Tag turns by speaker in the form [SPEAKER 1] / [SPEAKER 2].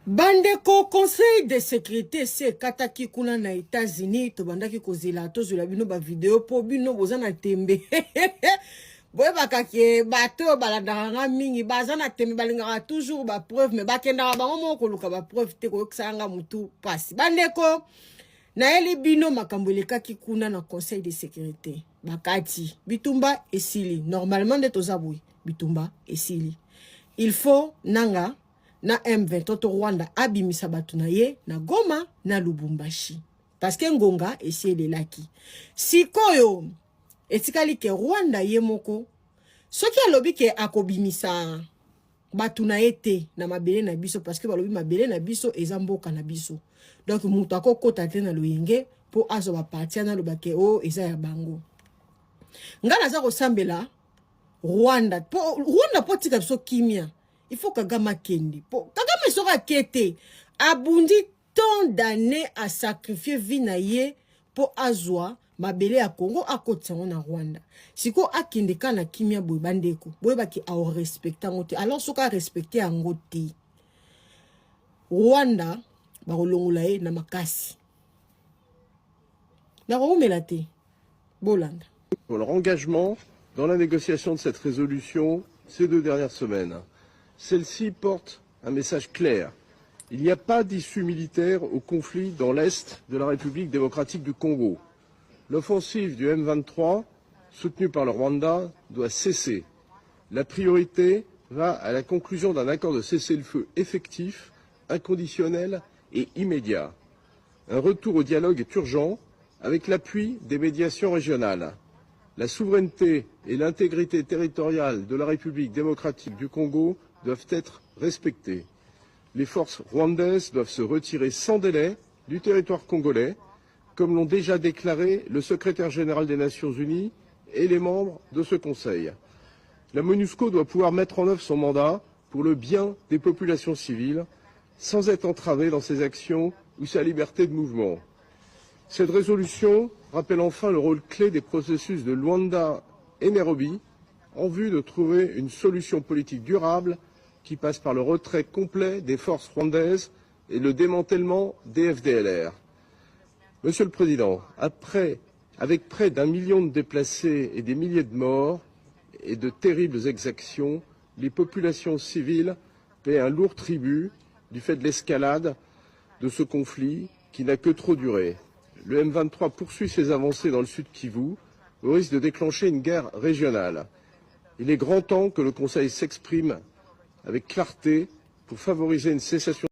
[SPEAKER 1] Bandeko conseil de sécurité c'est kataki kuna na États-Unis to bandaki kozela to zela bino ba vidéo po bino bozana tembe boye bakake bato balandanga mingi bazana tembe balingaka toujours ba preuve mais bakenda ba momo ko luka ba preuve te ko ksanga mutu pasi bandeko na eli bino makambo lekaki kuna na conseil de sécurité bakati bitumba esili normalement de tozabui bitumba esili il faut nanga na M23 Rwanda abimisa batu na ye na Goma na Lubumbashi parce que ngonga esi elelaki sikoyo etikali ke Rwanda ye moko soki alobi ke akobimisa batu na ete na mabele na biso parce que balobi mabele na biso eza mboka na biso donc mutu akokota te na loyenge po azo ba partia na lobake o eza ya bango ngana za kosambela Rwanda po tika biso kimia. Il faut que Kagame kendi. Kagame sera kete. Abundi tant d'années à sacrifier vie na ye pour azwa mabele ya Congo à côté na Rwanda. Siko akende kana kimia boy bandeko. Boy baki a respecter ngote. Alors soka respecter ngote. Rwanda ba kolongola ye na makasi. Na romelate. Bolanda.
[SPEAKER 2] Pour leur engagement dans la négociation de cette résolution ces 2 dernières semaines. Celle-ci porte un message clair. Il n'y a pas d'issue militaire au conflit dans l'Est de la République démocratique du Congo. L'offensive du M23, soutenue par le Rwanda, doit cesser. La priorité va à la conclusion d'un accord de cessez-le-feu effectif, inconditionnel et immédiat. Un retour au dialogue est urgent avec l'appui des médiations régionales. La souveraineté et l'intégrité territoriale de la République démocratique du Congo doivent être respectés. Les forces rwandaises doivent se retirer sans délai du territoire congolais, comme l'ont déjà déclaré le secrétaire général des Nations Unies et les membres de ce Conseil. La MONUSCO doit pouvoir mettre en œuvre son mandat pour le bien des populations civiles, sans être entravée dans ses actions ou sa liberté de mouvement. Cette résolution rappelle enfin le rôle clé des processus de Luanda et Nairobi en vue de trouver une solution politique durable qui passe par le retrait complet des forces rwandaises et le démantèlement des FDLR. Monsieur le Président, avec près d'1 million de déplacés et des milliers de morts et de terribles exactions, les populations civiles paient un lourd tribut du fait de l'escalade de ce conflit qui n'a que trop duré. Le M23 poursuit ses avancées dans le sud Kivu au risque de déclencher une guerre régionale. Il est grand temps que le Conseil s'exprime avec clarté pour favoriser une cessation